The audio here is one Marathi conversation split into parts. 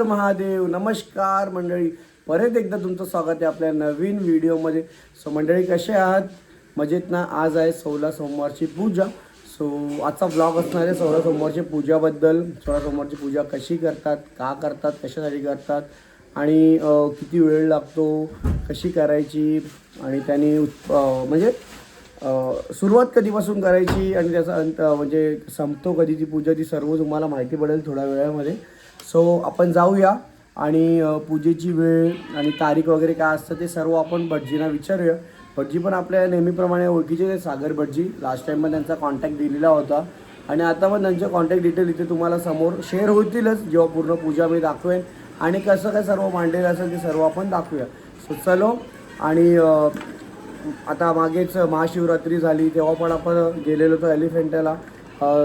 महादेव. नमस्कार मंडळी, परत एकदा तुमचं स्वागत आहे आपल्या नवीन व्हिडिओमध्ये. सो मंडळी, कसे आहात? मजेत ना? आज आहे 16 सोमवारची पूजा. सो आजचा व्लॉग असणार आहे 16 सोमवारची पूजाबद्दल. 16 सोमवारची पूजा कशी करतात, का करतात, कशासाठी करतात आणि किती वेळ लागतो, कशी करायची आणि त्यांनी म्हणजे सुरुवात कधीपासून करायची आणि त्याचा अंत म्हणजे संपतो कधी ती पूजा, ती सर्व तुम्हाला माहिती पडेल थोड्या वेळामध्ये. सो आपण जाऊया आणि पूजेची वेळ आणि तारीख वगैरे काय असतं ते सर्व आपण भटजींना विचारूया. भटजी पण आपल्या नेहमीप्रमाणे ओळखीचे आहेत, सागर भटजी. लास्ट टाईम पण त्यांचा कॉन्टॅक्ट दिलेला होता आणि आता पण त्यांचे कॉन्टॅक्ट डिटेल इथे तुम्हाला समोर शेअर होतीलच जेव्हा पूर्ण पूजा मी दाखवेन आणि कसं काय सर्व मांडलेलं असेल ते सर्व आपण दाखवूया. सो चलो. आणि आता मागेच महाशिवरात्री झाली तेव्हा पण आपण गेलेलो होतो एलिफंटाला.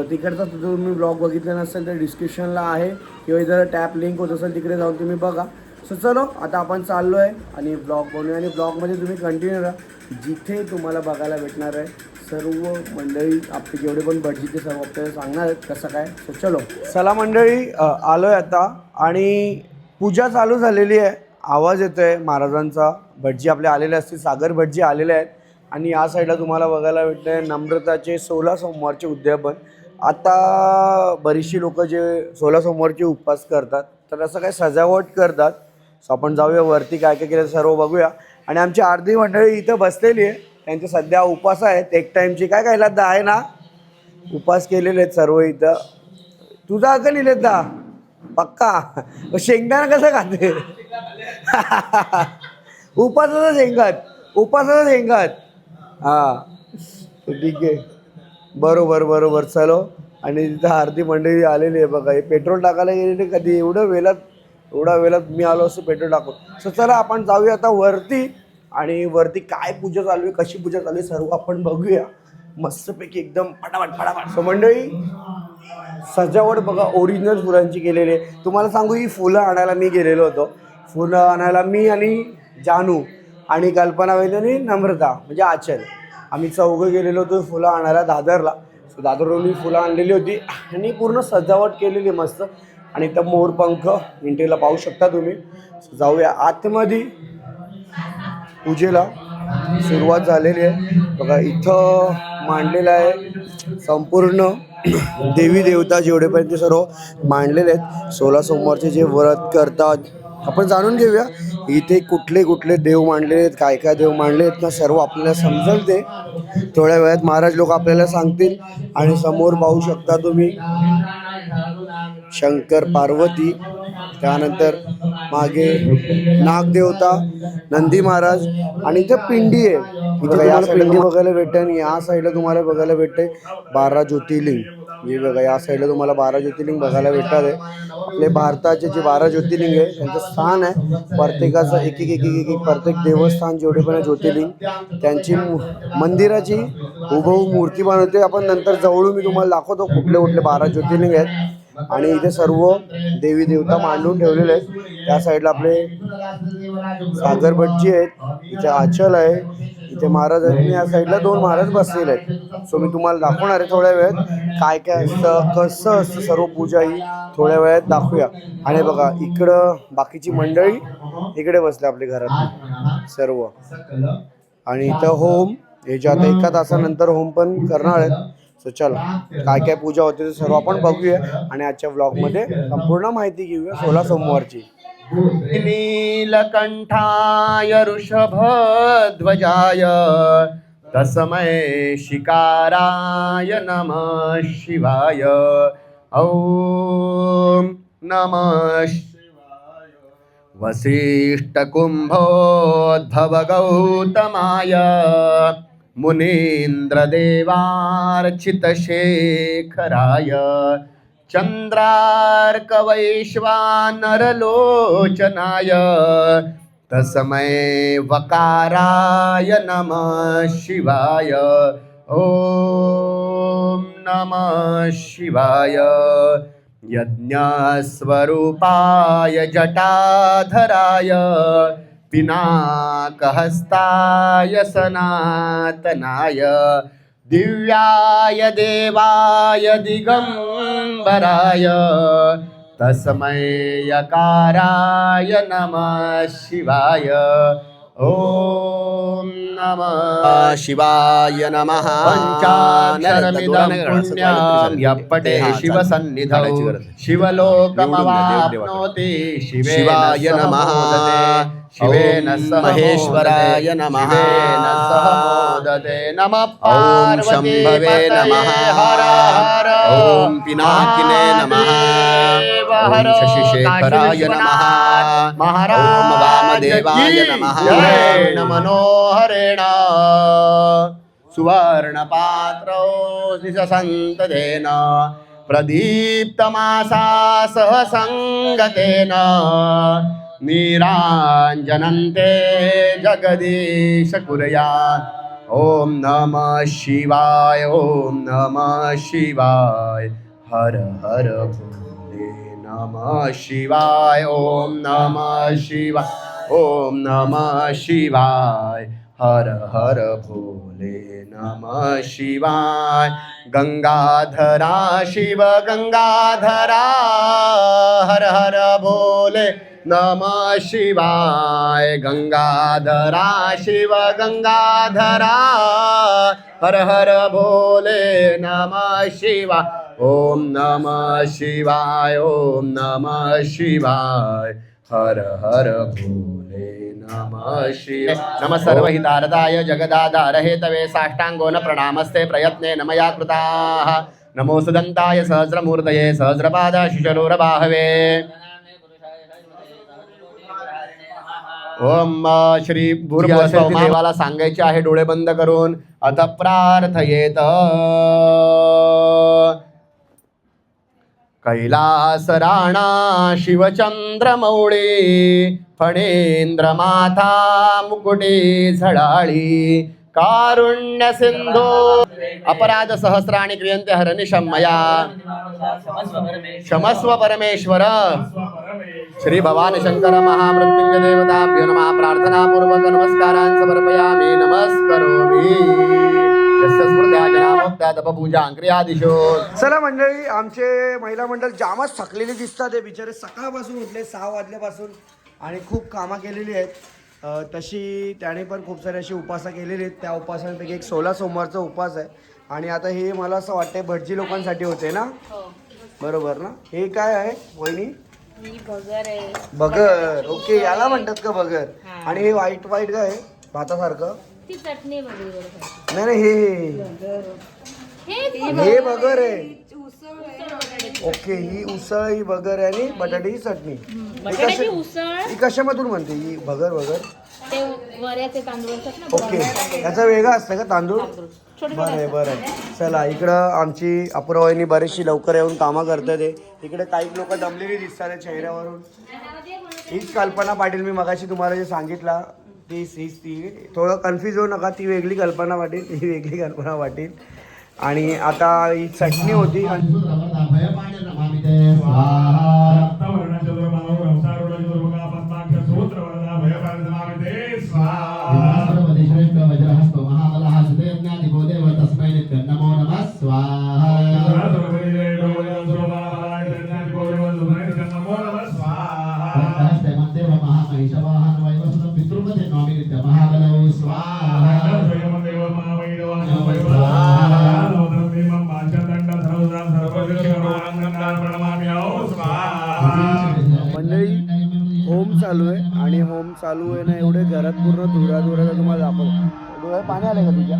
तिकडचा तुम्ही ब्लॉग बघितला नसेल तर डिस्क्रिप्शनला आहे किंवा जर टॅप लिंक होत असेल तिकडे जाऊन तुम्ही बघा. सो चलो, आता आपण चाललो आहे आणि ब्लॉग बनवूया आणि ब्लॉगमध्ये तुम्ही कंटिन्यू राहा. जिथे तुम्हाला बघायला भेटणार आहे सर्व मंडळी आपले जेवढे पण भटजी ते सर्व आपल्याला सांगणार आहेत कसं काय. सो चलो. चला मंडळी, आलो आहे आता आणि पूजा चालू झालेली आहे. आवाज येतो आहे महाराजांचा. भटजी आपले आलेले असतील, सागर भटजी आलेले आहेत आणि या साईडला तुम्हाला बघायला भेटतं आहे नम्रताचे 16 सोमवारचे उद्यापन. आता बरीचशी लोक जे 16 सोमवारचे उपवास करतात तर असं काय सजावट करतात. सो आपण जाऊया वरती, काय काय केलं सर्व बघूया. आणि आमची अर्धी मंडळी इथं बसलेली आहे, त्यांचे सध्या उपवास आहेत एक टाईमची. काय काय लद्दा आहे ना, उपवास केलेले आहेत सर्व इथं. तुझा का लिहिलेत दा पक्का? शेंगदाणा कसं खाते? उपासाचा शेंगात, उपासाचा शेंगात. हां ठीक आहे, बरोबर बरोबर. चलो. आणि तिथं आरती मंडळी आलेली आहे बघा. हे पेट्रोल टाकायला गेलेले कधी एवढ्या वेळात मी आलो असतो पेट्रोल टाकून. सो चला आपण जाऊया आता वरती आणि वरती काय पूजा चालू आहे, कशी पूजा चालू आहे सर्व आपण बघूया मस्तपैकी एकदम फटाफट फटाफट. सो मंडळी, सजावट बघा ओरिजिनल फुलांची केलेली आहे. तुम्हाला सांगू, ही फुलं आणायला मी गेलेलो होतो. फुलं आणायला मी आणि जानू आणि कल्पना वैद्य, नम्रता म्हणजे आचल, आम्ही चौघं गेलेलो होतो फुलं आणायला दादरला. सो दादरवरून मी फुलं आणलेली होती आणि पूर्ण सजावट केलेली मस्त. आणि इथं मोरपंख इंटेला पाहू शकता तुम्ही. जाऊया आतमध्ये. पूजेला सुरुवात झालेली आहे बघा. इथं मांडलेलं आहे संपूर्ण देवी देवता जेवढेपर्यंत सर्व मांडलेले आहेत. 16 सोमवारचे जे व्रत करतात आपण जाणून घेऊया इथे कुठले कुठले देव मांडले आहेत, काय काय देव मांडले आहेत ना सर्व आपल्याला समजेल. ते थोड्या वेळात महाराज लोक आपल्याला सांगतील. आणि समोर पाहू शकता तुम्ही शंकर पार्वती, त्यानंतर मागे नागदेवता, नंदी महाराज आणि इथे पिंडी आहे. इथे या साईडला बघायला भेटते आणि या साईडला तुम्हाला बघायला भेटते 12 ज्योतिर्लिंग. हे बघा, या साईडला तुम्हाला 12 ज्योतिर्लिंग बघायला भेटतात आहे. आपले भारताचे जे 12 ज्योतिर्लिंग आहे त्यांचं स्थान आहे. प्रत्येकाचं एक एक एक एक एक प्रत्येक देवस्थान जेवढे पण ज्योतिर्लिंग त्यांची मंदिराची हुबहू मूर्ती बनवते. आपण नंतर जवळून मी तुम्हाला दाखवतो कुठले कुठले 12 ज्योतिर्लिंग आहेत. आणि इथे सर्व देवी देवता मांडून ठेवलेले आहेत. त्या साईडला आपले सागर भटजी आहेत, इथे आचल आहे, इथे महाराज आहेत. या साईडला 2 महाराज बसलेले आहेत. सो मी तुम्हाला दाखवणार आहे थोड्या वेळात काय काय असतं, कसं असतं सर्व पूजा ही थोड्या वेळात दाखवूया. आणि बघा इकडं बाकीची मंडळी इकडे बसले आपले घरात सर्व. आणि इथं होम याच्या आता 1 तासानंतर होम पण करणार आहेत. सो चला, काय काय पूजा होते ते सर्व आपण बघूया आणि आजच्या व्लॉगमध्ये संपूर्ण माहिती घेऊया 16 सोमवारची. नीलकंठाय ऋषभध्वजाय तस्मै शिकाराय नमः शिवाय. ॐ नमः शिवाय. वसिष्ठकुम्भोद्भवगौतमाय मुनीन्द्रदेवार्चितशेखराय चन्द्रार्कवैश्वानरलोचनाय तस्मै वकाराय नमः शिवाय. ॐ नमः शिवाय. यज्ञस्वरूपाय जटाधराय पिनाकहस्ताय सनातनाय दिव्याय देवाय दिगंबराय तस्मै यकाराय नमः शिवाय. ओम नमः शिवाय नमः. पंचाक्षरमिदं पुण्यं यः पठे शिवसन्निधौ शिवलोकमवाप्नोति. शिवाय नमः. शिवेन सह महेश्वराय नमः. शिवेन सह मोदते. नमः ओम पार्वती शंभवे नमः. हर हर. ओम पिनाकिने नमः. ओम शशिशेखराय नमः. ओम वामदेवाय नमः. मनोहरेण सुवर्णपात्रौ निससन्ततेन प्रदीप्तमासा सह संगतेन नीराञ्जनन्ते जगदीश कुर्यात्. ओम नमः शिवाय. ओम नमः शिवाय. हर हर भोले नमः शिवाय. ओम नमः शिवाय. ओम नमः शिवाय. हर हर भोले नमः शिवाय. गंगाधरा शिव गंगाधरा हर हर भोले नमः शिवाय. गंगाधरा शिव गंगाधरा हर हर भोले नमः शिवाय. ओम नमः शिवाय. ओम नमः शिवाय. हर हर भोले नमः शिवाय. नमः सर्वहितारदाय जगदाधार हेतवे साष्टांगो न प्रणामस्ते प्रयत्नेन मया कृताः. नमो सुदन्ताय सहस्रमूर्तये सहस्रपादाशिशरूरबाहवे. ओम श्री भूर्भुवस्वः सांगायचे आहे डोळे बंद करून. अथ प्रार्थयेत. कैलास राणा शिवचंद्रमौळी फणेंद्रमाथा मुकुटे झळाळी कारुण्य सिंधू अपराध सहस्राणि क्रियन्ते हरनिशं मया क्षमस्व परमेश्वर. श्री भवानी शंकर महामृत्युंजय देवताभ्यो नमः. प्रार्थना पूर्वक नमस्कारान् समर्पयामि. नमस्करोमि. यस्य स्मृत्या जनामोक्ता तपपूजा क्रियादिशो. चला मंडळी, आमचे महिला मंडळ जामच थकलेली दिसतात. हे बिचारे सकाळपासून उठले 6 वाजल्यापासून आणि खूप कामं केलेली आहेत. तशी त्याने पण खूप सारे अशी उपासना केलेली आहेत. त्या उपासनांपैकी एक 16 सोमवारचा उपास आहे. आणि आता हे मला असं वाटतंय भटजी लोकांसाठी होते ना. बरोबर ना. हे काय आहे वहिनी? बगर आहे. बगर. ओके, याला म्हणतात का बगर? आणि हे व्हाईट व्हाईट काय आहे भातासारखं? ती चटणी बघ. नाही नाही, हे बगर आहे. ओके, ही उसळ, ही बगर आहे आणि बटाट्याची चटणी. बटाट्याची उसळ ही कशामधून म्हणते ही बगर? ते वऱ्याचे तांदूळ असतात ना. ओके, याचा वेगळा असतं का तांदूळ? बरं आहे बरं आहे. चला, इकडं आमची अपूर्वाईनी बरीचशी लवकर येऊन कामं करतात. इकडे काही लोक दमलेली दिसतात चेहऱ्यावरून. हीच कल्पना पाटील मी मगाशी तुम्हाला जे सांगितलं हीच ती. थोडं कन्फ्यूज होऊ नका. ती वेगळी कल्पना पाटील, ही वेगळी कल्पना पाटील. आणि आता ही चटणी होती. मंडळी, होम चालू आहे आणि होम चालू आहे ना, एवढे घरात पूर्ण धुरा तुम्हाला दाखवतो. डोळ्यात पाणी आले का तुझ्या?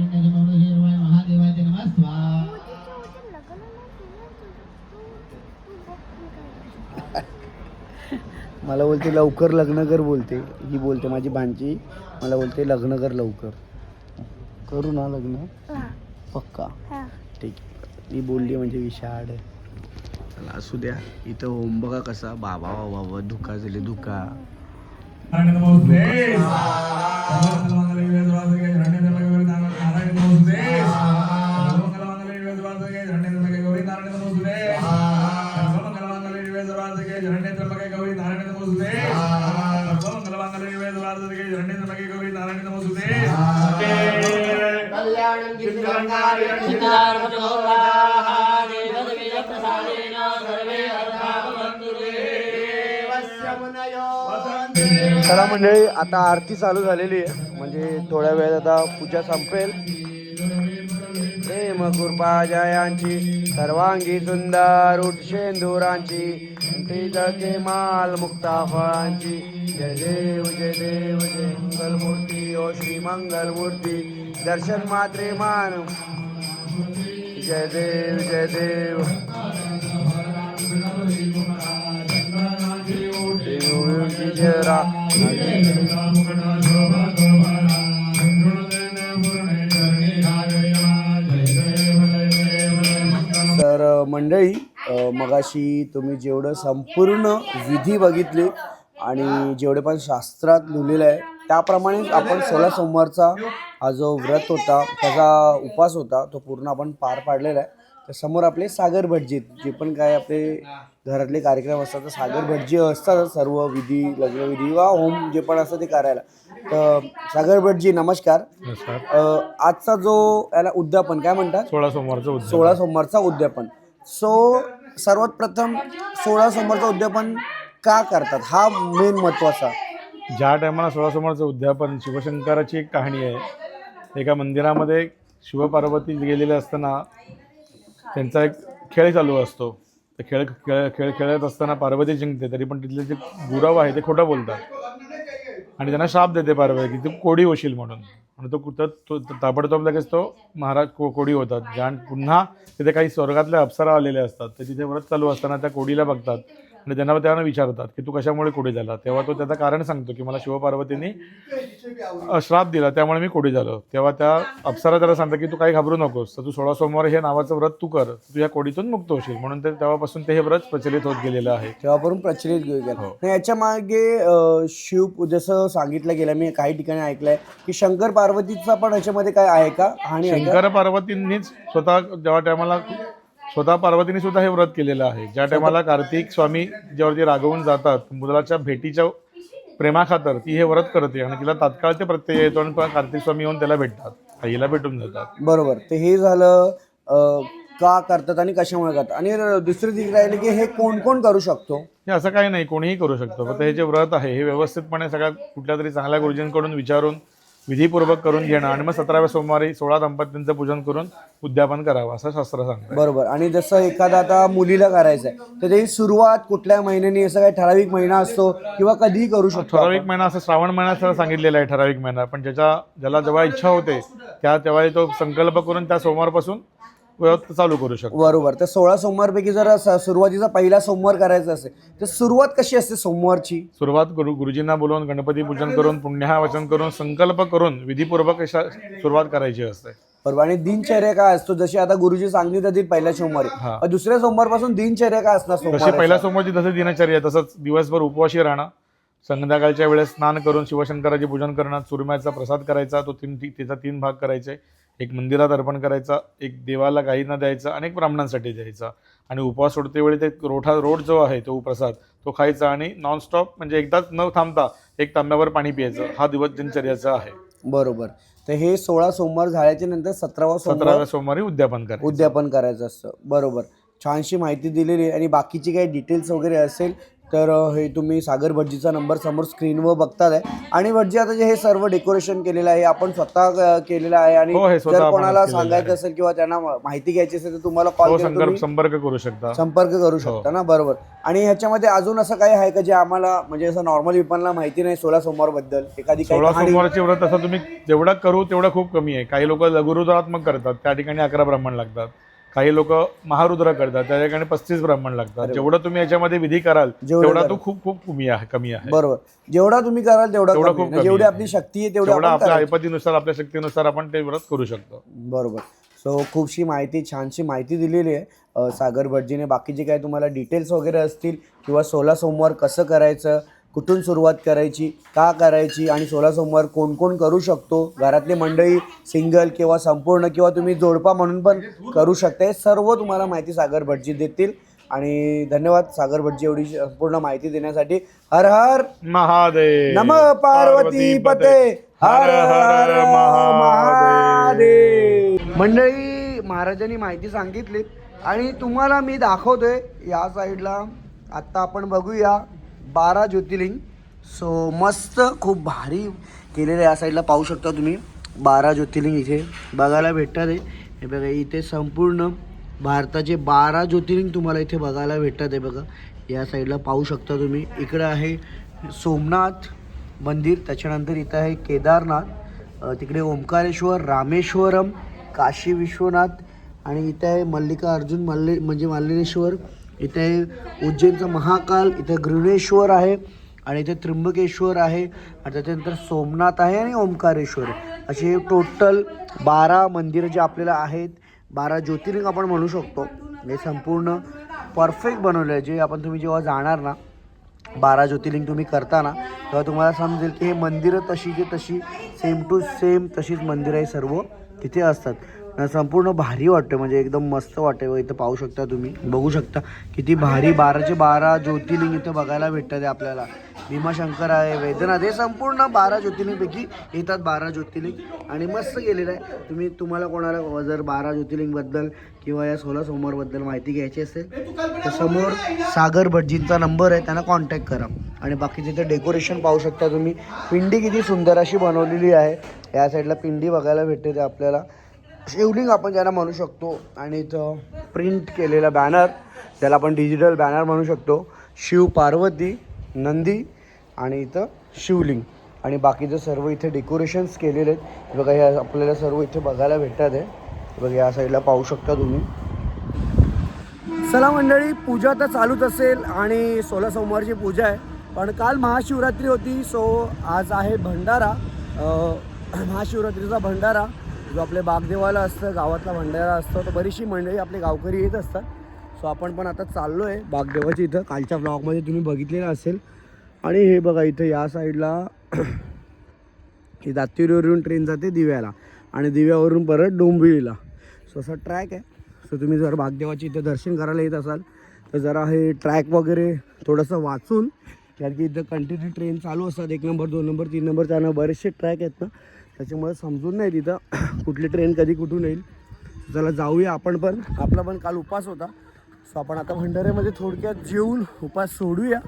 मला बोलते लवकर लग्न कर बोलते. ही बोलते माझी भांजी मला बोलते लग्न कर लवकर. करू ना लग्न? पक्का? ठीक आहे. ही बोलली म्हणजे विषाड. चला असू द्या. इथं होम बघा कसा. बाबा बाबा धुका झाले धुका. चला मंडळी, आता आरती चालू झालेली आहे, म्हणजे थोड्या वेळात आता पूजा संपेल. प्रेम कृपा जयांची सर्वांगी सुंदर उठशेंदुरांची जळके माल मुक्ता फळांची. जय देव जय देव जय मंगलमूर्ती ओ श्री मंगलमूर्ती दर्शन मात्रे मान. जय देव जय देव. तर मंडळी, मगाशी तुम्ही जेवढं संपूर्ण विधी बघितली आणि जेवढे पण शास्त्रात लिहिलेलं आहे त्याप्रमाणे आपण 16 सोमवारचा हा जो व्रत होता, त्याचा उपास होता, तो पूर्ण आपण पार पाडलेला आहे. तर समोर आपले सागर भटजी, जे पण काय आपले घरातले कार्यक्रम असतात तर सागर भटजी असतात, सर्व विधी, लग्नविधी वा होम जे पण असतं ते करायला. तर सागर भटजी नमस्कार. आजचा जो याला उद्यापन काय म्हणतात, 16 सोमवारचा उद्यापन. सो सर्वात प्रथम 16 सोमवारचा उद्यापन का करतात, हा मेन महत्त्वाचा. ज्या टायमाला 16 सोमवारचं उद्यापन, शिवशंकराची एक कहाणी आहे. एका मंदिरामध्ये शिवपार्वती गेलेले असताना त्यांचा एक खेळ चालू असतो. ते खेळत असताना पार्वती जिंकते, तरी पण तिथले जे गुरव आहे ते खोटं बोलतात आणि त्यांना शाप देते पार्वती की तू कोडी होशील म्हणून. आणि तो ताबडतोब लगेच तो महाराज कोडी होतात. ज्या पुन्हा तिथे काही स्वर्गातले अप्सरा आलेले असतात, तर तिथे व्रत चालू असताना त्या कोडीला बघतात आणि त्यांना विचारतात की तू कशामुळे कोडी झाला. तेव्हा तो त्याचं कारण सांगतो की मला शिवपार्वतींनी श्राप दिला त्यामुळे मी कोडी झालो. तेव्हा त्या अप्सरा त्याला सांगतात की तू काही घाबरू नकोस, तर तू 16 सोमवार हे नावाचं व्रत तू कर, तू या कोडीतून मुक्त होशील. म्हणून तेव्हापासून ते हे व्रत प्रचलित होत गेलेलं आहे. तेव्हापासून प्रचलित गेलं. याच्या मागे शिव, जसं सांगितलं गेलं, मी काही ठिकाणी ऐकलंय की शंकर पार्वतीचा पण याच्यामध्ये काय आहे का आणि शंकर पार्वतींनीच स्वतः पार्वतीने सुद्धा हे व्रत केलेलं आहे. ज्या टायमाला कार्तिक स्वामी ज्यावरती रागवून जातात, मुलाच्या भेटीच्या प्रेमाखातर ती हे व्रत करते आणि तिला तात्काळ ते प्रत्यय येतो आणि कार्तिक स्वामी येऊन त्याला भेटतात, आईला भेटून जातात. बरोबर. ते हे झालं का करतात आणि कशामुळे करतात. आणि दुसरी दिग राहिली की हे कोण कोण करू शकतो. हे असं काही नाही, कोणीही करू शकतो. फक्त हे जे व्रत आहे हे व्यवस्थितपणे सगळ्या कुठल्या तरी चांगल्या गुरुजींकडून विचारून विधीपूर्वक करून घेणं आणि मग 17व्या सोमवारी 16 दंपत्यांचं पूजन करून उद्यापन करावं असं शास्त्र सांगतं. बरोबर. आणि जसं एखादा आता मुलीला करायचं आहे तर त्याची सुरुवात कुठल्या महिन्यानी, असं काही ठराविक महिना असतो किंवा कधीही करू शकतो. ठराविक महिना असं श्रावण महिन्यात सांगितलेला आहे, ठराविक महिना. पण ज्याला जेव्हा इच्छा होते तेव्हा तो संकल्प करून त्या सोमवारपासून व्रत चालू करू शकतो. बरोबर. तर 16 सोमवारपैकी जर सुरुवातीचा पहिला सोमवार करायचा असेल तर सुरुवात कशी असते सोमवारची? सुरुवात गुरुजींना बोलवून गणपती पूजन करून पुण्याहवचन करून संकल्प करून विधीपूर्वक सुरुवात करायची असते. बरोबर. आणि दिनचर्या काय असतो, जशी आता गुरुजी सांगितलं पहिल्या सोमवारी, दुसऱ्या सोमवारपासून दिनचर्या काय असणार? जशी पहिल्या सोमवारची जसं दिनचर्या, तसंच दिवसभर उपवाशी राहणं, संध्याकाळच्या वेळेस स्नान करून शिवशंकराचे पूजन करणं, सुरम्याचा प्रसाद करायचा, त्याचा 3 भाग करायचे. एक मंदिरात अर्पण करायचा, एक देवाला गाईंना द्यायचा आणि एक ब्राह्मणांसाठी द्यायचा. आणि उपवास सोडते वेळी ते रोट जो आहे तो प्रसाद तो खायचा आणि नॉनस्टॉप, म्हणजे एकदाच न थांबता 1 तांब्यावर पाणी प्यायचं. हा दिवस दिनचर्याचा आहे. बरोबर. तर हे 16 सोमवार झाल्याच्या नंतर 17व्या सोमवारी उद्यापन करायचं असतं. बरोबर. छानशी माहिती दिलेली आहे. आणि बाकीची काही डिटेल्स वगैरे असेल तर हे तुम्ही सागर भटजीचा नंबर समोर स्क्रीनवर बघतात आहे. आणि भटजी आता जे हे सर्व डेकोरेशन केलेलं आहे आपण स्वतः केलेलं आहे. आणि जर कोणाला सांगायचं असेल किंवा त्यांना माहिती घ्यायची असेल तर तुम्हाला कॉल करून संपर्क करू शकता ना. बरोबर. आणि ह्याच्यामध्ये अजून असं काही आहे का जे आम्हाला, म्हणजे असं नॉर्मल विपणला माहिती नाही 16 सोमवार बद्दल एखादी? 16 सोमवारचे व्रत असं तुम्ही जेवढा करू तेवढं खूप कमी आहे. काही लोक लघुरुद्रात्मक करतात, त्या ठिकाणी 11 ब्राह्मण लागतात. काही लोक महारुद्र करतात, त्या ठिकाणी 35 ब्राह्मण लागतात. जेवढं तुम्ही याच्यामध्ये विधी कराल तेवढा तो खूप खूप कमी आहे. बरोबर. जेवढा तुम्ही कराल तेवढा खूप, जेवढी आपली शक्ती आहे तेवढा आपल्या ऐपतीनुसार, आपल्या शक्तीनुसार आपण ते व्रत करू शकतो. बरोबर. सो खूपशी माहिती, छानशी माहिती दिलेली आहे सागर भटजीने. बाकीचे काय तुम्हाला डिटेल्स वगैरे असतील किंवा 16 सोमवार कसं करायचं, कुठून सुरुवात करायची, का करायची, आणि 16 सोमवार कोण कोण करू शकतो, घरातली मंडळी सिंगल किंवा संपूर्ण किंवा तुम्ही जोडपा म्हणून पण करू शकता, हे सर्व तुम्हाला माहिती सागर भटजी देतील. आणि धन्यवाद सागर भटजी एवढी संपूर्ण माहिती देण्यासाठी. हर हर महादेव. नमः पार्वती पते. हर हर महादेव. मंडळी, महाराजांनी माहिती सांगितली आणि तुम्हाला मी दाखवतोय या साईडला. आत्ता आपण बघूया 12 ज्योतिर्लिंग. सो मस्त खूप भारी केलेलं आहे. या साईडला पाहू शकता तुम्ही 12 ज्योतिर्लिंग इथे बघायला भेटतात आहे. हे बघा इथे संपूर्ण भारताचे 12 ज्योतिर्लिंग तुम्हाला इथे बघायला भेटतात आहे. बघा या साईडला पाहू शकता तुम्ही. इकडं आहे सोमनाथ मंदिर, त्याच्यानंतर इथं आहे केदारनाथ, तिकडे ओंकारेश्वर, रामेश्वरम, काशी विश्वनाथ आणि इथे आहे मल्लिकार्जुन माल्लेश्वर, इथे आहे उज्जैनचा महाकाल, इथे घृणेश्वर आहे आणि इथे त्र्यंबकेश्वर आहे आणि त्याच्यानंतर सोमनाथ आहे आणि ओंकारेश्वर आहे. असे टोटल 12 मंदिरं जे आपल्याला आहेत, 12 ज्योतिर्लिंग आपण म्हणू शकतो. हे संपूर्ण परफेक्ट बनवलं आहे. जे तुम्ही जेव्हा जाणार ना 12 ज्योतिर्लिंग तुम्ही करताना तेव्हा तुम्हाला समजेल की हे मंदिरं तशीची तशी सेम टू सेम तशीच मंदिरं आहे सर्व तिथे असतात. संपूर्ण भारी वाटतं, म्हणजे एकदम मस्त वाटतं. इथं पाहू शकता तुम्ही, बघू शकता किती भारी 12चे 12 ज्योतिर्लिंग इथं बघायला भेटतात आपल्याला. भीमाशंकर आहे, वैद्यनाथ, हे संपूर्ण 12 ज्योतिर्लिंगपैकी येतात 12 ज्योतिर्लिंग आणि मस्त केलेलं आहे. तुम्हाला कोणाला जर 12 ज्योतिर्लिंगबद्दल किंवा या 16 सोमवारबद्दल माहिती घ्यायची असेल तर समोर सागर भटजींचा नंबर आहे, त्यांना कॉन्टॅक्ट करा. आणि बाकीचे इथं डेकोरेशन पाहू शकता तुम्ही. पिंडी किती सुंदर अशी बनवलेली आहे. या साईडला पिंडी बघायला भेटते ते आपल्याला, शिवलिंग आपण ज्याला म्हणू शकतो. आणि इथं प्रिंट केलेला बॅनर, ज्याला आपण डिजिटल बॅनर म्हणू शकतो. शिव पार्वती, नंदी आणि इथं शिवलिंग आणि बाकीचं सर्व इथे डेकोरेशन्स केलेले आहेत. बघा हे आपल्याला सर्व इथे बघायला भेटतात आहे. बघा या साईडला पाहू शकता तुम्ही. चला मंडळी, पूजा तर चालूच असेल आणि 16 सोमवारची पूजा आहे, पण काल महाशिवरात्री होती. सो आज आहे भंडारा, महाशिवरात्रीचा भंडारा जो आपल्या बागदेवाला असतं, गावातला भंडारा असतो. तर बरीचशी मंडळी आपले गावकरी येत असतात. सो आपण पण आता चाललो आहे बागदेवाची. इथं कालच्या ब्लॉगमध्ये तुम्ही बघितलेलं असेल. आणि हे बघा इथं या साईडला ही दातिवरीवरून ट्रेन जाते दिव्याला आणि दिव्यावरून परत डोंबिवलीला. सो असा ट्रॅक आहे. सो तुम्ही जर बागदेवाची इथं दर्शन करायला येत असाल तर जरा हे ट्रॅक वगैरे थोडंसं वाचून, कारण की इथं कंटिन्यू ट्रेन चालू असतात. 1 नंबर 2 नंबर 3 नंबर 4 नंबर बरेचसे ट्रॅक आहेत ना, त्याच्यामुळे समजून नाही तिथं कुठली ट्रेन कधी कुठून येईल. चला जाऊया आपण पण. आपला पण काल उपास होता. सो आपण आता भंडाऱ्यामध्ये थोडक्यात जेवून उपास सोडूया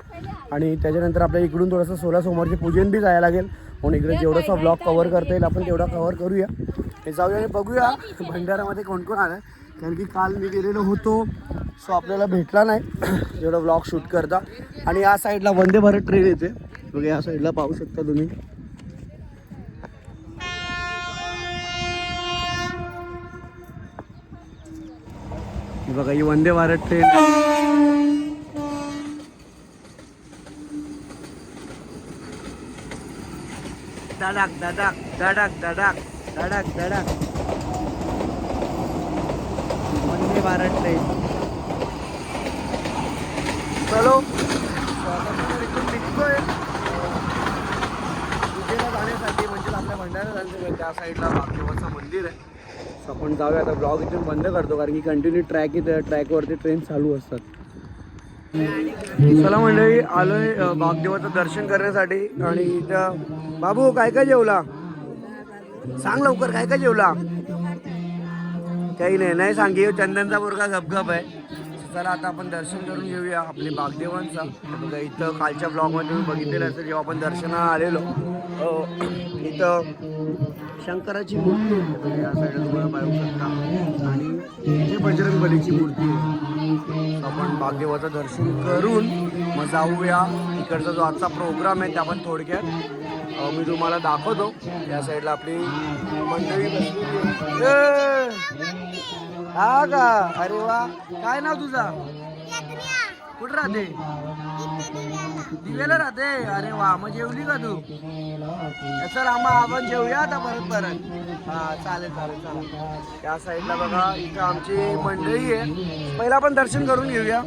आणि त्याच्यानंतर आपल्या इकडून थोडंसं 16 सोमवारचे पूजन बी जायला लागेल. म्हणून इकडे जेवढंसा ब्लॉग कवर करता येईल आपण तेवढा कवर करूया. हे जाऊया आणि बघूया भंडाऱ्यामध्ये कोण कोण आलं, कारण की काल मी गेलेलो होतो. सो आपल्याला भेटला नाही एवढं ब्लॉग शूट करता. आणि या साईडला वंदे भारत ट्रेन येते. बघा या साईडला पाहू शकता तुम्ही. बघा ही वंदे भारत ट्रेन. धडक धडक धडक धडक धडक धडक वंदे भारत ट्रेन. चलो निघतोय पूजेला जाण्यासाठी, म्हणजे आपल्या भंडारा जाण्यासाठी. त्या साईडला बागदेवाचं मंदिर आहे. सो आपण जाऊया. आता ब्लॉग इथून बंद करतो कारण की कंटिन्यू ट्रॅक इथं ट्रॅकवरती ट्रेन चालू असतात. चला मंडळी, आलोय बागदेवाचं दर्शन करण्यासाठी. आणि इथं बाबू काय काय जेवला, सांग लवकर, काय काय जेवला. काही नाही सांगे, चंदनचा पोरगा गपगप आहे. चला आता आपण दर्शन करून घेऊया आपले बागदेवांचा. बघा इथं कालच्या ब्लॉगमध्ये तुम्ही बघितलेलं असेल, जेव्हा आपण दर्शनाला आलेलो इथं शंकराची मूर्ती आहे या साईडला तुम्हाला पाहू शकता. आणि इथे बजरंगबलीची मूर्ती आहे. आपण बागदेवाचं दर्शन करून मग जाऊया. इकडचा जो आजचा प्रोग्राम आहे ते आपण थोडक्यात मी तुम्हाला दाखवतो. या साईडला आपली मंडळी बसलेली आहे. हा का, अरे वा, काय नाव तुझा, कुठं राहते, दिव्याला राहते. अरे वा, मग जेवली का तू. चल आपण जेवूया आता परत. हा चालेल चला. या साईडला बघा इथं आमची मंडळी आहे. पहिला आपण दर्शन करून घेऊया.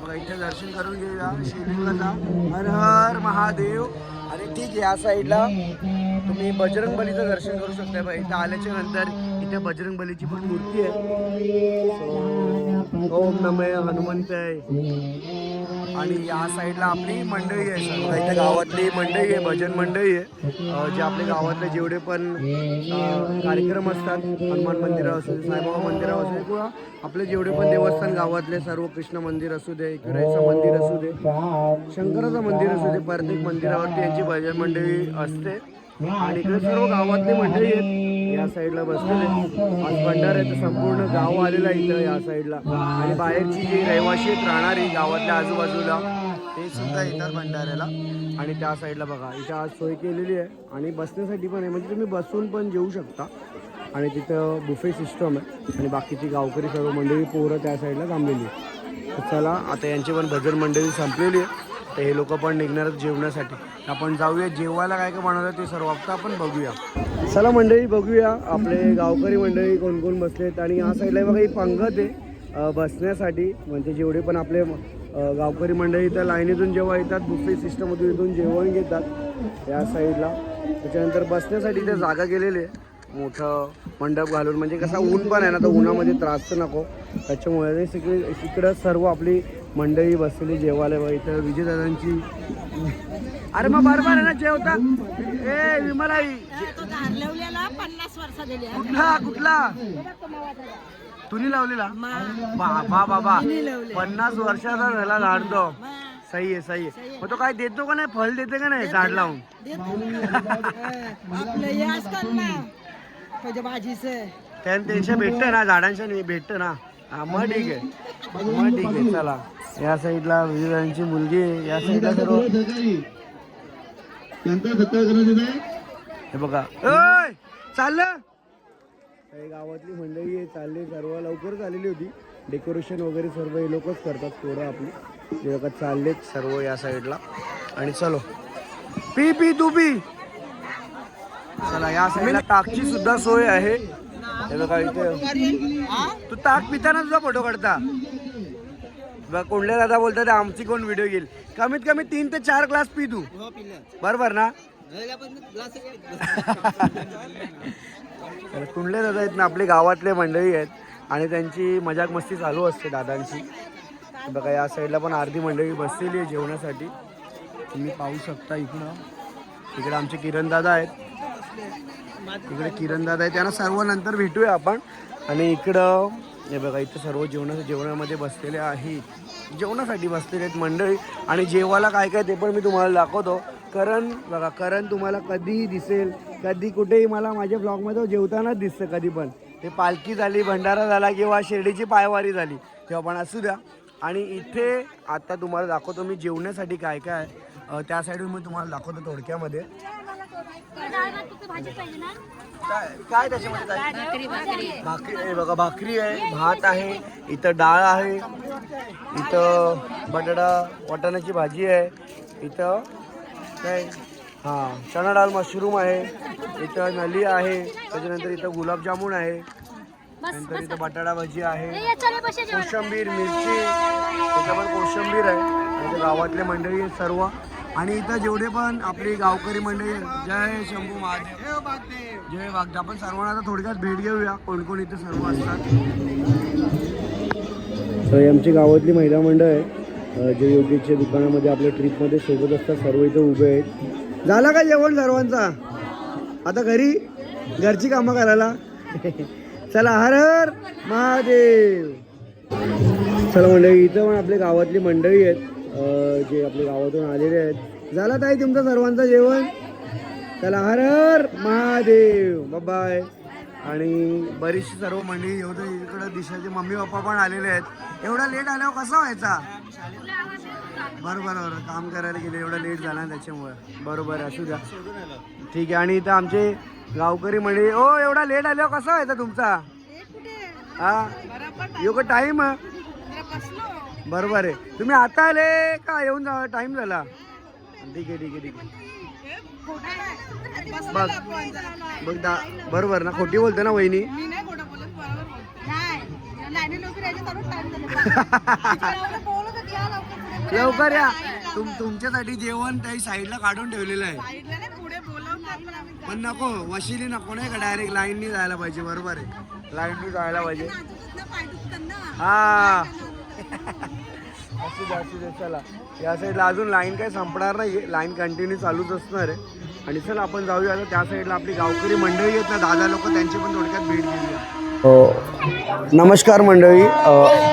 बघा इथे दर्शन करून घेऊया शिवलिंगाचा. हर हर महादेव. आणि ठीक आहे, या साईडला तुम्ही बजरंगबलीचं दर्शन करू शकता. बघा इथं आल्याच्या नंतर इथे बजरंगबलीची पण मूर्ती आहे. ओम नमः हनुमंत आणि या साईडला आपली मंडळी आहे सर्व इथे गावातली मंडळी आहे भजन मंडळी आहे जे आपल्या गावातले जेवढे पण कार्यक्रम असतात हनुमान मंदिर असू दे साईबाबा मंदिर असू दे किंवा आपले जेवढे पण देवस्थान गावातले सर्व कृष्ण मंदिर असू दे एकविरायचं मंदिर असू दे शंकराचं मंदिर असू दे प्रत्येक मंदिरावरती यांची भजन मंडळी असते आणि इकडे सर्व गावातली मंडळी आहेत या साईडला बसलेले आज भंडाऱ्याचं संपूर्ण गाव आलेलं आहे इथं या साईडला आणि बाहेरची जी रहिवाशी आहेत राहणारी गावातल्या आजूबाजूला ते सुद्धा येतात भंडाऱ्याला आणि त्या साईडला बघा इथं आज सोय केलेली आहे आणि बसण्यासाठी पण आहे म्हणजे तुम्ही बसून पण जेवू शकता आणि तिथं बुफे सिस्टम आहे आणि बाकीची गावकरी सर्व मंडळी पोरं त्या साईडला थांबलेली आहे तर चला आता यांची पण भजन मंडळी संपलेली आहे तर हे लोक पण निघणार जेवण्यासाठी आपण जाऊया जेवायला काय काय बनवलं ते सर्व आता आपण बघूया चला मंडळी बघूया आपले गावकरी मंडळी कोण कोण बसलेत आणि या साईडला बघा ही पंगत आहे बसण्यासाठी म्हणजे जेवढे पण आपले गावकरी मंडळी इथं लाईनीतून जेव्हा येतात बुफे सिस्टममधून इथून जेवण घेतात या साईडला त्याच्यानंतर बसण्यासाठी इथे जागा गेलेली आहे मोठं मंडप घालून म्हणजे कसा ऊन पण आहे ना तर उन्हामध्ये त्रास तर नको त्याच्यामुळे इकडं सर्व आपली मंडळी बसलेली जेवायला बघा इथं विजयदादांची अरे मग बरोबर आहे ना जेवता ए विमलाई कुठला कुठला तुम्ही लावलेला बाबा बाबा 50 वर्षाचा झाला लाडतो सही आहे मग तो काय देतो का नाही फळ देते का नाही झाड लावून त्यांच्या भेटतं ना झाडांच्या नाही भेटतं ना हा मग ठीक आहे चला या साईडला विजयदादांची मुलगी आहे या साईडला सर्व हे बघा चाललं गावातली मंडळी आहे चालले सर्व लवकरच आलेली होती डेकोरेशन वगैरे सर्व हे लोकच करतात पोरं आपली जे लोक चाललेत सर्व या साईडला आणि चलो पी तू पी चला या साईडला ताकची सुद्धा सोय आहे हे बघा इथे तू ताक पिताना तुझा फोटो काढता कोंडले दादा बोलतात आमची कोण व्हिडिओ घेईल कमीत कमी 3 ते 4 ग्लास पी तू बरोबर ना कुंडले दादा आहेत ना आपले गावातले मंडळी आहेत आणि त्यांची मजाक मस्ती चालू असते दादांची बघा या साईडला पण अर्धी मंडळी बसलेली आहे जेवणासाठी तुम्ही पाहू शकता इकडे आमचे किरण दादा आहेत त्यांना सर्व नंतर भेटूया आपण आणि इकडं हे बघा इथं सर्व जेवणामध्ये बसलेले आहेत जेवणासाठी बसलेले आहेत मंडळी आणि जेवायला काय काय ते पण मी तुम्हाला दाखवतो करण तुम्हाला कधीही दिसेल कधी कुठेही मला माझ्या ब्लॉगमध्ये जेवतानाच दिसतं कधी पण ते पालखी झाली भंडारा झाला किंवा शिर्डीची पायवारी झाली तेव्हा पण असू द्या आणि इथे आता तुम्हाला दाखवतो मी जेवण्यासाठी काय काय त्या साईडून मी तुम्हाला दाखवतो थोडक्यामध्ये काय त्याच्यामध्ये भाकरी आहे बघा भाकरी आहे भात आहे इथं डाळ आहे इथं बटाटा वाटाण्याची भाजी आहे इथं काय हां चणा डाळ मशरूम आहे इथं नली आहे त्याच्यानंतर इथं गुलाबजामुन आहे नंतर इथं बटाटा भाजी आहे कोशिंबीर मिरची त्याच्यावर कोशिंबीर आहे आणि गावातले मंडळी सर्व आणि इथं जेवढे पण आपली गावकरी मंडळी जय शंभू महादेव जय वागदेव आपण सर्वांना आता थोडक्यात भेट घेऊया कोण कोण इथे सर्व असतात तर आमची गावातली महिला मंडळ आहे जे योगीच्या दुकानामध्ये आपल्या ट्रीपमध्ये सोबत असतात सर्व इथं उभे आहेत झाला का जेवण सर्वांचा आता घरची कामं करायला चला हर हर महादेव चला मंडळी इथं पण आपल्या गावातली मंडळी आहेत जे आपल्या गावातून आलेले आहेत झाला ताई तुमचं सर्वांचं जेवण चला हर हर महादेव बाय आणि बरीचशी सर्व मंडळी एवढं इकडं दिशाचे मम्मी पप्पा पण आलेले आहेत एवढा लेट आल्यावर कसा व्हायचा बरोबर काम करायला गेले एवढा लेट झाला त्याच्यामुळे बरोबर असू द्या ठीक आहे आणि इथं आमचे गावकरी मंडळी ओ एवढा लेट आल्यावर कसा व्हायचा तुमचा हा योगा टाईम बरोबर आहे तुम्ही आता आले का येऊन जा टाइम झाला ठीक आहे बघ बरोबर ना खोटी बोलते ना वहिनी लवकर या तुमच्यासाठी जेवण त्या साईडला काढून ठेवलेलं आहे पण नको वशिली नको नाही का डायरेक्ट लाईननी जायला पाहिजे बरोबर आहे लाईननी जायला पाहिजे हा असू दे चला. या साईडला अजून लाईन काय संपणार नाही, लाईन कंटिन्यू चालूच असणार आहे. आणि चल आपण जाऊया आता त्या साईडला आपली गावकरी मंडळी आहेत ना, दादा लोक, त्यांची पण थोडक्यात भेट घेऊया. हो नमस्कार मंडळी.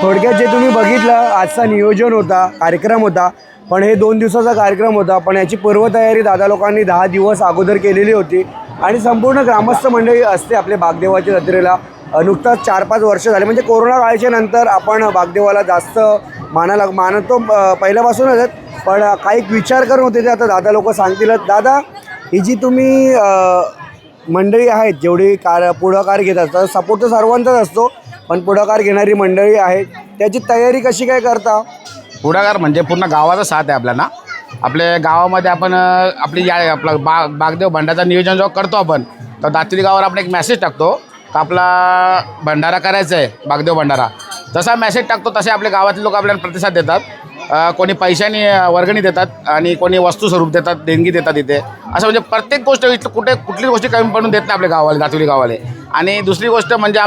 थोडक्यात जे तुम्ही बघितलं आजचा नियोजन होता, कार्यक्रम होता, पण हे 2 दिवसाचा कार्यक्रम होता, पण याची पूर्वतयारी दादा लोकांनी 10 दिवस अगोदर केलेली होती. आणि संपूर्ण ग्रामस्थ मंडळी असते आपल्या बागदेवाच्या जत्रेला. नुकताच 4-5 वर्ष झाले, म्हणजे कोरोना काळाच्या नंतर आपण बागदेवाला जास्त मानतो पहिल्यापासूनच, पण काही विचार करून होते ते आता दादा लोक सांगतीलच. दादा, ही जी तुम्ही मंडळी आहेत जेवढी पुढाकार घेतात, तर सपोर्ट तर सर्वांचाच असतो, पण पुढाकार घेणारी मंडळी आहेत, त्याची तयारी कशी काय करता? पुढाकार म्हणजे पूर्ण गावाचा साथ आहे आपल्याला. आपल्या गावामध्ये आपण आपली आपला बागदेव भंडाराचं नियोजन जेव्हा करतो आपण, तर दातुली गावावर आपण एक मेसेज टाकतो का आपला भंडारा करायचा आहे, बागदेव भंडारा. जसा मेसेज टाकतो तसे आपल्या गावातले लोक आपल्याला प्रतिसाद देतात. कोणी पैशाने वर्गणी देतात आणि कोणी वस्तू स्वरूप देतात, देणगी देतात इथे. असं म्हणजे प्रत्येक गोष्ट इथं कुठली गोष्टी कमी पडून देत नाही आपल्या गावाला, दातुली गावाले. आणि दुसरी गोष्ट म्हणजे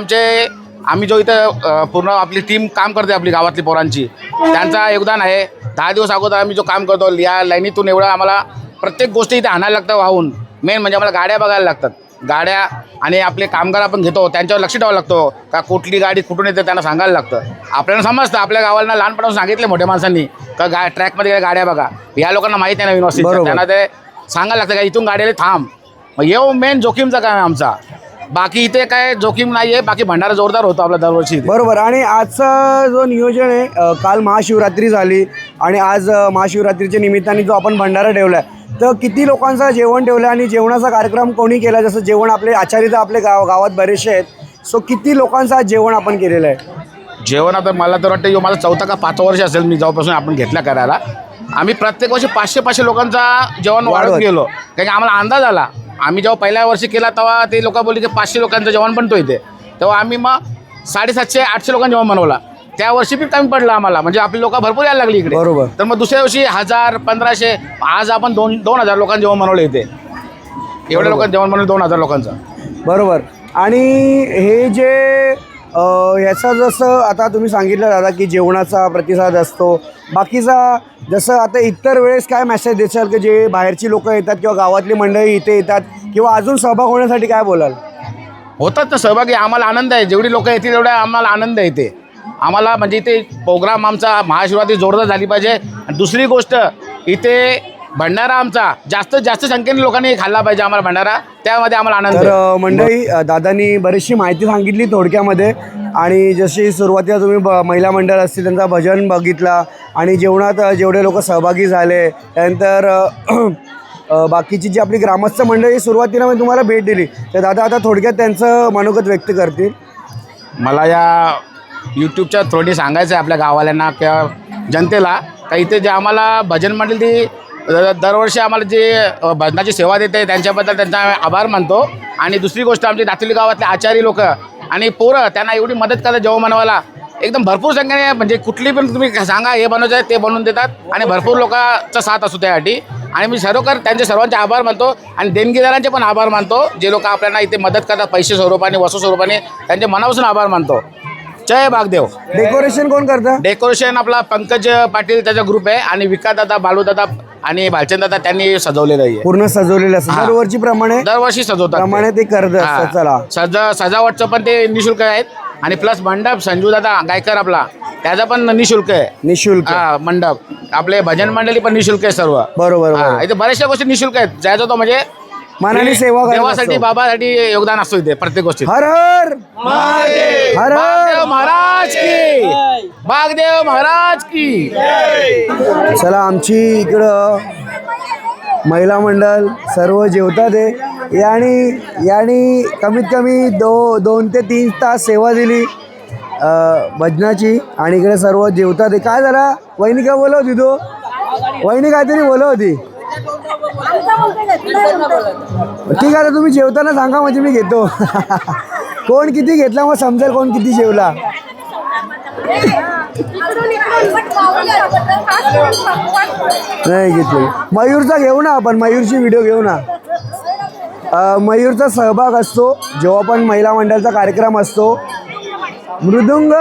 आम्ही जो इथं पूर्ण आपली टीम काम करते आपली गावातली पोरांची, त्यांचा योगदान आहे. 10 दिवस अगोदर आम्ही जो काम करतो या लाईनीतून एवढं आम्हाला प्रत्येक गोष्टी इथे आणायला लागतं वाहून. मेन म्हणजे आम्हाला गाड्या बघायला लागतात, गाड्या, आणि आपले कामगार आपण घेतो त्यांच्यावर लक्ष ठेवावं लागतो का कुठली गाडी कुठून येते त्यांना सांगायला लागतं. आपल्याला समजतं, आपल्या गावाला लहानपणापासून सांगितले मोठ्या माणसांनी का ट्रॅकमध्ये गाड्या बघा. या लोकांना माहिती आहे नवीन वस्तीचं, त्यांना ते सांगायला लागतं का इथून गाडीला थांब. मग येऊ मेन जोखीमचा काम आहे आमचा. बाकी इथे काय जोखीम नाही आहे. बाकी भंडारा जोरदार होतो आपला दरवर्षी. बरोबर. आणि आजचा जो नियोजन आहे, काल महाशिवरात्री झाली आणि आज महाशिवरात्रीच्या निमित्ताने जो आपण भंडारा ठेवला आहे, तर किती लोकांचं जेवण ठेवलं आणि जेवणाचा कार्यक्रम कोणी केला? जसं जेवण आपले आचार्य तर आपले गावात बरेचसे आहेत, सो किती लोकांचं आज जेवण आपण केलेलं आहे? जेवण आता मला तर वाटतं माझं 4th का 5th वर्ष असेल मी जेव्हापासून आपण घेतला करायला. आम्ही प्रत्येक वर्षी 500 लोकांचा जेवण वाढवत गेलो, कारण की आम्हाला अंदाज आला. आम्ही जेव्हा पहिल्या वर्षी केला तेव्हा ते लोक बोलले की 500 लोकांचं जेवण बनतो इथे. तेव्हा आम्ही मग 750-800 लोकांचं जेवण बनवला. त्या वर्षी पण कमी पडलं आम्हाला, म्हणजे आपली लोक भरपूर यायला लागली इकडे. बरोबर. तर मग दुसऱ्या वर्षी 1000-1500, आज आपण 2000 लोकांचं जेवण बनवलं इथे. एवढ्या लोकांचं जेवण बनवलं 2000 लोकांचं. बरोबर. आणि हे जे ह्याचा जसं आता तुम्ही सांगितलं दादा की जेवणाचा प्रतिसाद असतो, बाकीचा जसं आता इतर वेळेस काय मेसेज देशाल की जे बाहेरची लोकं येतात किंवा गावातली मंडळी इथे येतात किंवा अजून सहभाग होण्यासाठी काय बोलाल? होतात ना सहभागी, आम्हाला आनंद आहे. जेवढी लोकं येतील तेवढा आम्हाला आनंद आहे इथे. आम्हाला म्हणजे इथे प्रोग्राम आमचा महाशिवरात्री जोरदार झाली पाहिजे. आणि दुसरी गोष्ट, इथे भंडारा आमचा जास्तीत जास्त संख्येने लोकांनी खाल्ला पाहिजे आम्हाला भंडारा, त्यामध्ये आम्हाला आनंद आहे. तर मंडळी, दादांनी बरीचशी माहिती सांगितली थोडक्यामध्ये. आणि जशी सुरुवातीला तुम्ही महिला मंडळ असतील त्यांचा भजन बघितला आणि जेवणात जेवढे लोक सहभागी झाले, त्यानंतर बाकीची जी आपली ग्रामस्थ मंडळी सुरुवातीला मी तुम्हाला भेट दिली, तर दादा आता थोडक्यात त्यांचं मनोगत व्यक्त करतील. मला या यूट्यूबच्या थ्रोनी सांगायचं आहे आपल्या गावाल्यांना किंवा जनतेला का इथे जे आम्हाला भजन मंडळी दरवर्षी आम्हाला जे भजनाची सेवा देते त्यांच्याबद्दल त्यांचा आभार मानतो. आणि दुसरी गोष्ट, आमचे दातुली गावातले आचारी लोक आणि पोरं त्यांना एवढी मदत करतात जेवण बनवायला. एकदम भरपूर संख्येने, म्हणजे कुठली पण तुम्ही सांगा हे बनवायचं आहे ते बनवून देतात आणि भरपूर लोकांचा साथ असतो त्यासाठी. आणि मी खरोखर त्यांचे सर्वांचे आभार मानतो आणि देणगीदारांचे पण आभार मानतो, जे लोक आपल्याला इथे मदत करतात पैसे स्वरूपाने, वस्तू स्वरूपाने. त्यांचे मनापासून आभार मानतो. जय बागदेव. डेकोरेशन कोण करतं? डेकोरेशन आपला पंकज पाटील त्याचा ग्रुप आहे आणि विकासदादा, बालूदादा आणि भालचंददादा त्यांनी सजवलेलं आहे. पूर्ण सजवलेलं असतं दरवर्षी प्रमाणे, दरवर्षी सजवतात प्रमाणे ते करत असतात. चला, सजावटचं पण ते निशुल्क आहेत. आणि प्लस मंडप संजूदादा गायकर आपला, त्याचा पण निशुल्क आहे. निशुल्क मंडप, आपले भजन मंडळी पण निशुल्क आहे सर्व. बरोबर. इथे बऱ्याचशा गोष्टी निशुल्क आहेत. जायचं तो म्हणजे मनाने सेवा देवासाठी, बाबासाठी योगदान असतो इथे प्रत्येक गोष्टीत. हर हर हर बागदेव महाराज की, बागदेव महाराज की. चला, आमची इकडं महिला मंडळ सर्व जेवतात आहे. यानी कमीत कमी 2 ते 3 तास सेवा दिली भजनाची आणि इकडे सर्व जेवतात आहे. काय झालं वहिनी, काय बोलत होती तू? वहिनी काहीतरी बोलत होती. ठीक आहे, तुम्ही जेवताना सांगा म्हणजे मी घेतो. कोण किती घेतला मग समजेल कोण किती जेवला. नाही घेतली. मयूरचा घेऊ ना आपण, मयूरची व्हिडिओ घेऊ ना. मयूरचा सहभाग असतो जेव्हा पण महिला मंडळाचा कार्यक्रम असतो. मृदुंग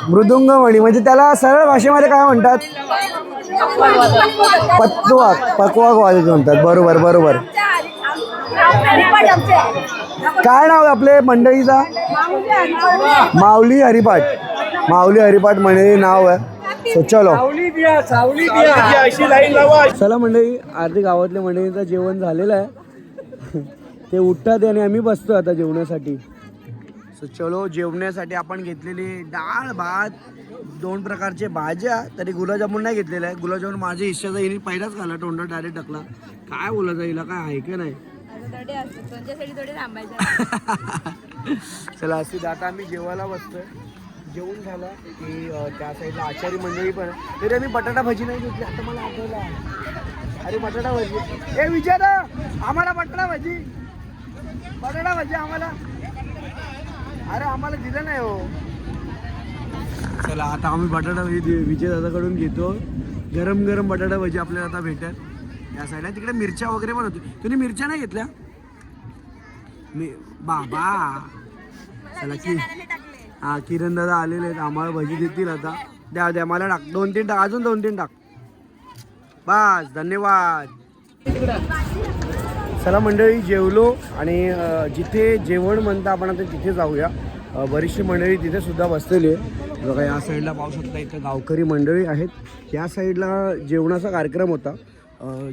मृदुंगमणी म्हणजे त्याला सरळ भाषेमध्ये काय म्हणतात? पकवाक वाजत म्हणतात. बरोबर बरोबर. काय नाव आहे आपले मंडळीचा? माऊली हरिपाठ. माऊली हरिपाठ मंडळी नाव आहे. सो चलो चला मंडळी, अर्धी गावातल्या मंडळींचं जेवण झालेलं आहे. ते उठतात आणि आम्ही बसतो आता जेवणासाठी. सो चलो, जेवण्यासाठी आपण घेतलेली डाळ भात, 2 प्रकारचे भाज्या. तरी गुलाबजामुन नाही घेतलेला आहे. गुलाबजामुन माझ्या हिश्श्याचा येईल पहिलाच खाला, तोंडात डायरेक्ट टाकला. काय बोलायचं हिला, काय आहे की नाही. चला अशी आता आम्ही जेवायला बसतोय. जेवून झालं की त्या साईडला आचारी मंडळी पण आहे. तरी आम्ही बटाटा भाजी नाही घेतली. आता मला आठवलं, अरे बटाटा भाजी. ए विचार आम्हाला बटाटा भाजी आम्हाला. अरे आम्हाला दिलं नाही हो. चला आता आम्ही बटाटा भाजी विजय दादाकडून घेतो. गरम गरम बटाटा भाजी आपल्याला आता भेटत. या साईडला तिकडे मिरच्या वगैरे पण होती. तुम्ही मिरच्या नाही घेतल्या? बाबा चला की हा किरण दादा आलेले आहेत, आम्हाला भजी देतील आता. द्या द्या मला टाक, 2-3 टाक, अजून 2-3 टाक. बस धन्यवाद. चला मंडळी जेवलो आणि जिथे जेवण म्हणता आपण आता तिथे जाऊया. बरीचशी मंडळी तिथे सुद्धा बसलेली आहे. बघा या साईडला पाहू शकता, इथं गावकरी मंडळी आहेत. या साईडला जेवणाचा कार्यक्रम होता.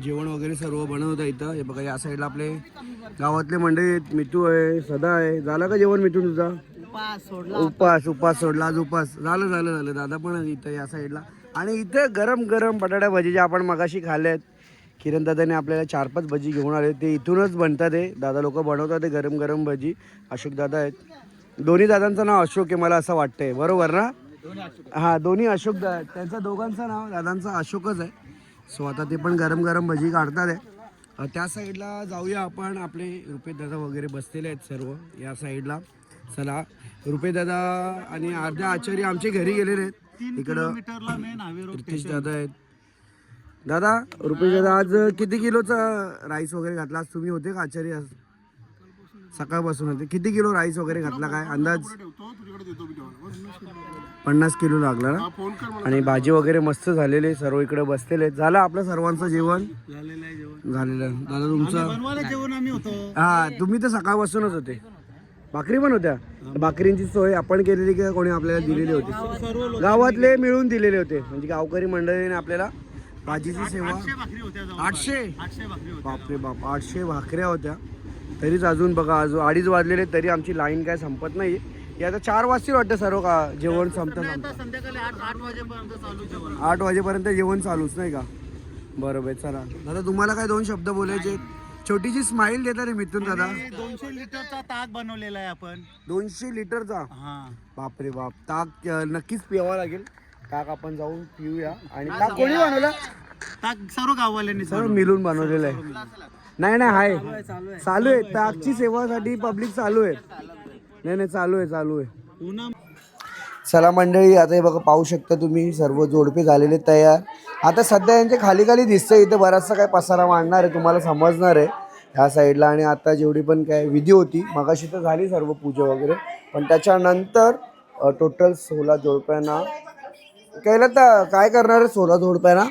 जेवण वगैरे सर्व बनवत होतं इथं. हे बघा या साईडला आपले गावातले मंडळी आहेत. मितू आहे, सदा आहे. झालं का जेवण मितू तुझा? उपास सोडला आज. उपास झालं. दादा पण इथं या साईडला. आणि इथं गरम गरम बटाटा भजी जे आपण मगाशी खाल्ले आहेत. किरण दादाने आपल्याला 4-5 भजी घेऊन आले. ते इथूनच बनतात. ते दादा लोक बनवतात ते गरम गरम भजी. अशोक दादा आहेत. दोन्ही दादांचं नाव अशोक आहे मला असं वाटतंय, बरोबर ना? हां दोन्ही अशोक त्यांचं दोघांचं नाव दादांचं अशोकच आहे. सो आता ते पण गरम गरम भजी काढतात आहे. त्या साईडला जाऊया आपण. आपले रुपेश दादा वगैरे बसलेले आहेत सर्व या साईडला. चला रुपेश दादा आणि अर्ध्या आचार्य आमचे घरी गेलेले आहेत. इकडं रितेश दादा आहेत. दादा रुपेश दादा आज किती किलोचा राईस वगैरे घातला? आज तुम्ही होते का आचार्य? आज सकाळपासून होते. किती किलो राईस वगैरे घातला काय अंदाज? 50 किलो लागला ना. आणि भाजी वगैरे मस्त झालेली, सर्व इकडे बसलेले. झालं आपलं सर्वांचं जेवण झालेलं. दादा तुमचं? हा तुम्ही तर सकाळपासूनच होते. भाकरी पण होत्या. भाकरींची सोय आपण केलेली की कोणी आपल्याला दिलेली होती? गावातले मिळून दिलेले होते, म्हणजे गावकरी मंडळीने आपल्याला भाजीची सेवा. 800 बापरे बाप, 800 भाकऱ्या होत्या. तरीच अजून बघा अजून 2:30 वाजलेले तरी आमची लाईन काय संपत नाही. आता 4 वाजतील वाटतं सर्व का जेवण संपतं. संध्याकाळी 8 वाजेपर्यंत चालू जेवण. 8 वाजेपर्यंत जेवण चालूच नाही का? बरोबर. चला दादा तुम्हाला काय 2 शब्द बोलायचे? छोटीशी स्माइल देता रे मिथून दादा. 200 लिटरचा ताक बनवलेला आहे आपण. 200 लिटरचा? हा बापरे बाप. ताक नक्कीच प्यावा लागेल. ताक आपण जाऊन पिऊया. आणि ताक कोणी बनवलं? ताक सर्व गाववाल्यांनी सर्व मिळून बनवलेलं आहे. नाही आहे चालू आहे. ताकची सेवासाठी पब्लिक चालू आहे. नाही चालू आहे. चला मंडळी आता हे बघा पाहू शकता तुम्ही सर्व जोडपे झालेले तयार. आता सध्या यांचे खाली दिसतंय. इथे बराचसा काय पसारा मांडणार आहे, तुम्हाला समजणार आहे ह्या साईडला. आणि आता जेवढी पण काय विधी होती मगाशी तर झाली सर्व पूजा वगैरे, पण त्याच्यानंतर टोटल 16 जोडप्यांना केलं. तर काय करणार आहे 16 जोडप्यांना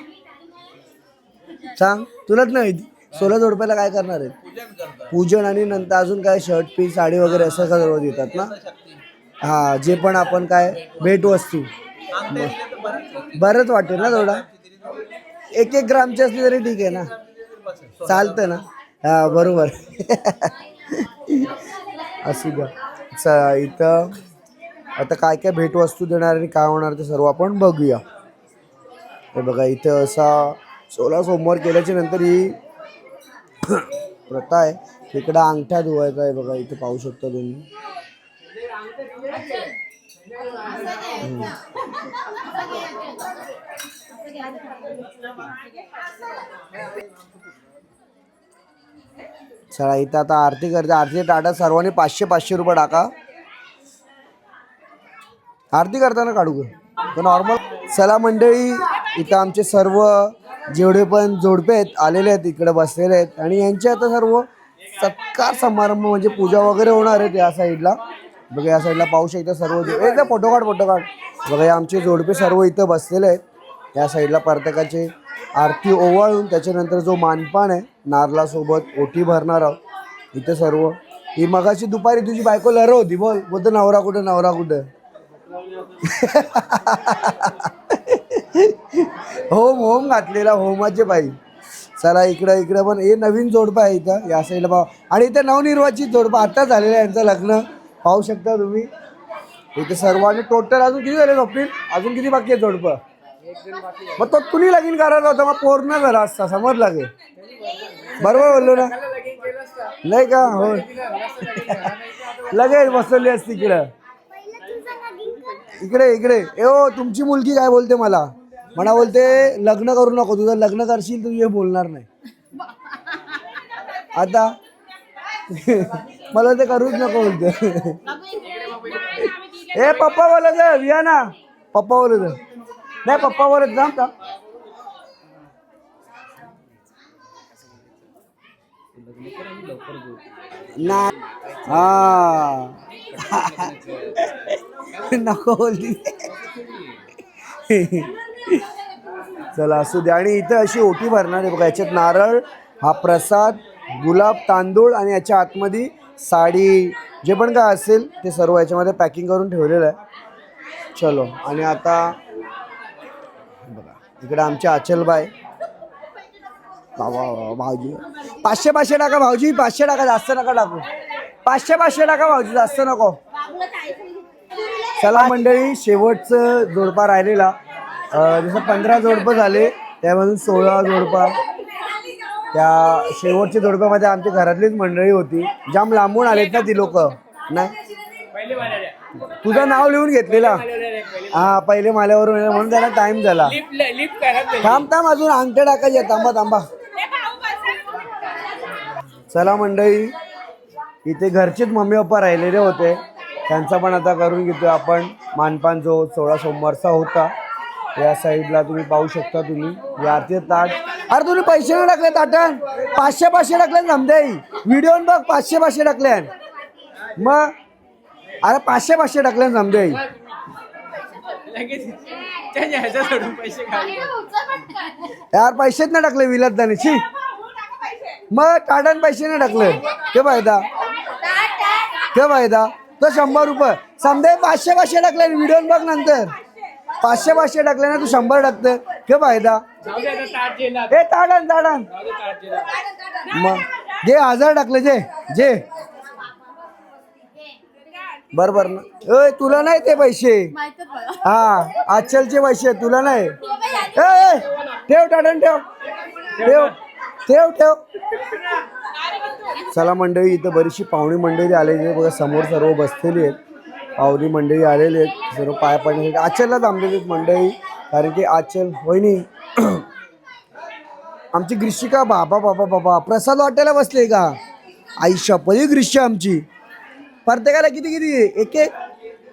सांग? तुलाच नाही 16 जोडप्याला काय करणार आहे? पूजन आणि नंतर अजून काय शर्ट पीस साडी वगैरे असं सर्व देतात ना. हा जे पण आपण काय भेटवस्तू बरंच वाटेल ना. थोडा 1-1 ग्रामची असली तरी ठीक आहे ना, चालतं ना. हा बरोबर. असू द्या. इथं आता काय काय भेटवस्तू देणार आणि काय होणार ते सर्व आपण बघूया. हे बघा इथं असा 16 सोमवार केल्याच्या नंतर ही प्रथा आहे. इकडं अंगठा धुवायचा आहे बघा. इथे पाहू शकता तुम्ही. चला इथं आता आरती करते. आरती टाटा सर्वांनी 500 रुपये टाका. आरती करताना काढू का नॉर्मल? चला मंडळी इथं आमचे सर्व जेवढे पण जोडपे आहेत आलेले आहेत इकडे बसलेले आहेत. आणि यांचे आता सर्व सत्कार समारंभ म्हणजे पूजा वगैरे होणार आहेत या साईडला. बघा या साईडला पाहू शकता सर्व एकदा फोटो काढ बघा हे आमचे जोडपे सर्व इथं बसलेले आहेत या साईडला प्रत्येकाचे आरती ओवाळून त्याच्यानंतर जो मानपान आहे नारळासोबत ओटी भरणार आहोत इथे सर्व. ही मगाशी दुपारी तुझी बायको लहर होती बोलतो नवरा कुठं होम घातलेला होमाचे बाई. चला इकडं पण हे नवीन जोडपं आहे इथं या साईडला पाहू आणि इथं नवनिर्वाचित जोडपं आता झालेलं आहे यांचं लग्न पाहू शकता तुम्ही इथे सर्व. आणि टोटल अजून किती झाले स्वप्नील अजून किती बाकी आहे जोडपं मग तो तुम्ही लगीन करायला होता मग पूर्ण झाला असता समजला की बरोबर बोललो ना नाही का हो लगेच बसवली असती इकडे हो तुमची मुलगी काय बोलते मला बोलते लग्न करू नको तुझं लग्न करशील तू हे बोलणार नाही आता मला ते करूच नको बोलते. ए पप्पा बोलत वियाना पप्पा बोलत नाही पप्पा बोलत जा का ना हा नको बोलती चला असू दे. आणि इथं अशी ओटी भरणार आहे बघा याच्यात नारळ हा प्रसाद गुलाब तांदूळ आणि याच्या आतमध्ये साडी जे पण काय असेल ते सर्व याच्यामध्ये पॅकिंग करून ठेवलेलं आहे. चलो आणि आता बघा इकडे आमचे आचलबाई भाऊजी 500 टाका भाऊजी 500 टाका जास्त नका टाकू 500 टाका भाऊजी जास्त नको. चला मंडळी शेवटचं जोडपा राहिलेला जसं 15 जोडपं झाले त्यामधून 16 जोडपा त्या शेवटच्या जोडप्यामध्ये आमच्या घरातलीच मंडळी होती जाम लांबून आलेत ना ती लोक नाही तुझं नाव लिहून घेतलेला हा पहिले माल्यावरून म्हणून त्याला टाइम झाला थांब अजून अंगठे टाकायचे थांबा. चला मंडळी इथे घरचेच मम्मी पप्पा राहिलेले होते त्यांचा पण आता करून घेतो आपण मानपान जो 16 सोमवारचा होता. या साईडला तुम्ही पाहू शकता तुम्ही आरती ताट अरे तुम्ही पैसे नाही टाकले ताटण 500 टाकले समजा व्हिडिओ बघ 500 टाकले मग अरे 500 टाकले समजा यार पैसेच नाही टाकले विलात दानीची मग टाटान पैसे नाही टाकले ते फायदा तो 100 रुपये समजा 500 टाकले व्हिडिओ बघ नंतर 500 टाकले ना तू 100 टाकते के फायदा हे ताडण मग जे 1000 टाकले जे बरोबर ना तुला नाही ते पैसे हा आजचलचे पैसे तुला नाही ठेव ताडण ठेव. चला मंडळी इथं बरीचशी पाहुणी मंडळी आलेली आहे बघा समोर सर्व बसलेली आहेत पाहुणी मंडळी आलेली आहेत सर्व पाया पडण्यासाठी आचलला थांबलेली आहेत मंडळी कारण की आचल वहिनी आमची ग्रीष्मिका बाबा प्रसाद वाटायला बसले का आई शपथ ग्रीष्य आमची प्रत्येकाला किती एक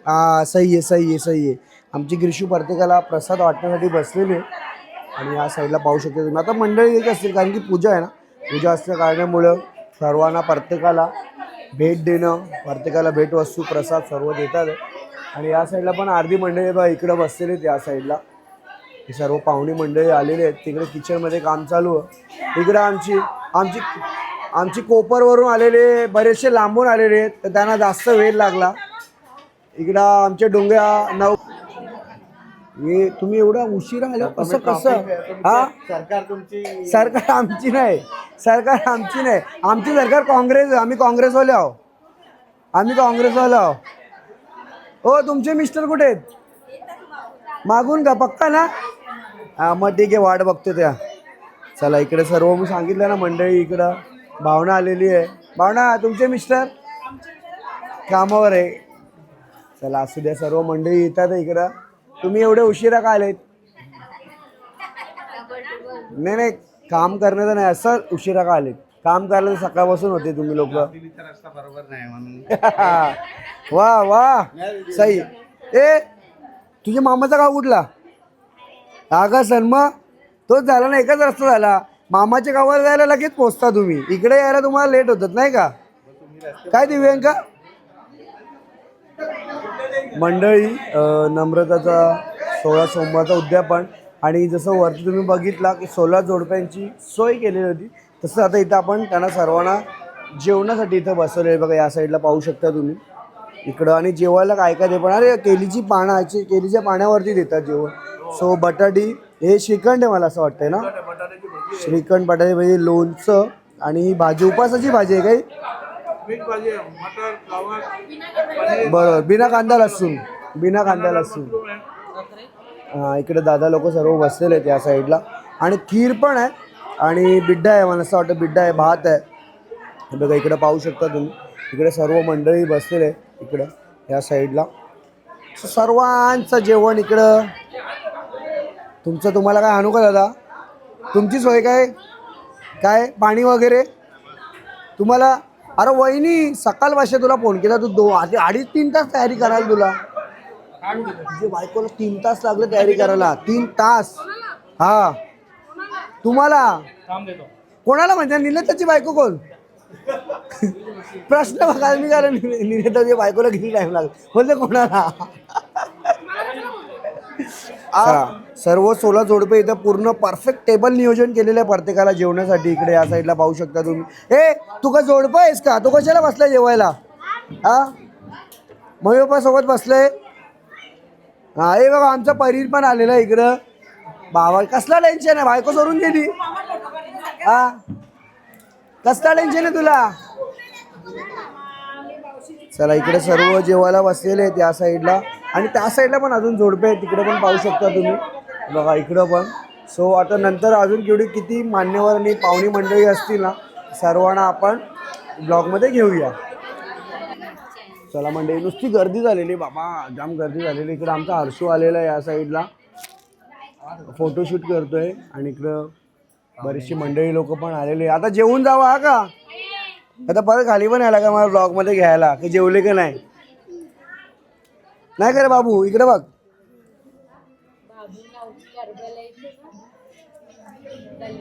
हा सही आहे आमची ग्रीष्मी प्रत्येकाला प्रसाद वाटण्यासाठी बसलेली आहे. आणि या साईडला पाहू शकता तुम्ही आता मंडळी एक असतील कारण की पूजा आहे ना पूजा असल्या कारणामुळं सर्वांना प्रत्येकाला भेट देणं प्रत्येकाला भेटवस्तू प्रसाद सर्व देतात. आणि या साईडला पण अर्धी मंडळी बघा इकडं बसलेली आहेत या साईडला ही सर्व पाहुणी मंडळी आलेली आहेत. तिकडे किचनमध्ये काम चालू आहे. इकडं आमची कोपरवरून आलेले बरेचसे लांबून आलेले आहेत तर त्यांना जास्त वेळ लागला. इकडं आमच्या डोंगऱ्या हे तुम्ही एवढा उशिरा आल्या कसं हा सरकार आमची नाही आमची सरकार काँग्रेस आम्ही काँग्रेसवाले आहो हो तुमचे मिस्टर कुठे आहेत मागून का पक्का ना हा मग ठीक आहे वाट बघतो त्या. चला इकडे सर्व मी सांगितलं ना मंडळी इकडं भावना आलेली आहे. भावना तुमचे मिस्टर कामावर आहे. चला असू द्या सर्व मंडळी येतात इकडं. तुम्ही एवढे उशिरा का आलेत नाही काम करण्याचं नाही असं उशिरा का आलेत काम करायला सकाळपासून होते तुम्ही लोक बरोबर नाही म्हणून वा सही. ए तुझ्या मामाचा गाव कुठला आगा सन्मा तोच झाला ना एकच रस्ता झाला मामाच्या गावाला जायला लगेच पोहोचता तुम्ही इकडे यायला तुम्हाला लेट होतात नाही का काय दिव्यांका मंडळी नम्रताचा 16 सोमवारचा उद्यापन आणि जसं वरती तुम्ही बघितला की 16 जोडप्यांची सोय केलेली होती, तसं आता इथं आपण त्यांना सर्वांना जेवणासाठी इथं बसवले आहे बघा. या साईडला पाहू शकता तुम्ही इकडं. आणि जेवायला काय काय ते पण अरे केलीची पानाची केलीच्या पाण्यावरती देतात जेवण. सो बटाटी हे श्रीखंड आहे मला असं वाटतंय ना, श्रीखंड बटाटे म्हणजे लोणचं आणि ही भाजी उपासाची भाजी आहे काही बरोबर बिना कांदा लसूण हां. इकडे दादा लोक सर्व बसलेले आहेत या साईडला. आणि खीर पण आहे आणि बिड्डा आहे मला असं वाटतं, बिड्डा आहे, भात आहे. हे बघा इकडे पाहू शकता तुम्ही, इकडे सर्व मंडळी बसलेले आहे इकडं या साईडला. सर्वांचं जेवण इकडं. तुम्हाला काय आणू का दादा? तुमची सोय काय पाणी वगैरे तुम्हाला? अरे वहिनी सकाळ भाषे तुला फोन केला, तू 2-3 तास तयारी करायला तुला. तुझ्या बायकोला 3 तास लागले तयारी करायला, 3 तास. हा तुम्हाला कोणाला म्हणजे निलेताची बायको कोण? प्रश्न बघा मी कारण निलेताची बायकोला किती टाइम लागला बोलते कोणाला? सर्व 16 जोडपे इथं पूर्ण परफेक्ट टेबल नियोजन केलेलं आहे प्रत्येकाला जेवण्यासाठी. इकडे या साईडला पाहू शकता तुम्ही. ए तू का जोडपं आहेस का? तू कशाला बसलाय जेवायला? हा मयूपा सोबत बसलंय. हा हे बघा आमचा परीर पण आलेला इकडं. बाबा कसला टेन्शन आहे, बायको सोडून गेली. हा कसला टेन्शन आहे तुला? चला इकडे सर्व जेवायला बसलेले आहेत या साईडला. आणि त्या साईडला पण अजून जोडपे आहेत, तिकडे पण पाहू शकता तुम्ही बघा इकडं पण. सो आता नंतर अजून किती मान्यवर आणि पाहुणी मंडळी असतील ना, सर्वांना आपण ब्लॉगमध्ये घेऊया. चला मंडळी, नुसती गर्दी झालेली बाबा, जाम गर्दी झालेली. इकडं आमचा हर्षू आलेला आहे या साईडला, फोटोशूट करतोय. आणि इकडं बरीचशी मंडळी लोक पण आलेली. आता जेवून जावं हा का? आता परत खाली पण यायला का मला ब्लॉगमध्ये घ्यायला की जेवले का नाही? नाही का रे बाबू? इकडे बघ.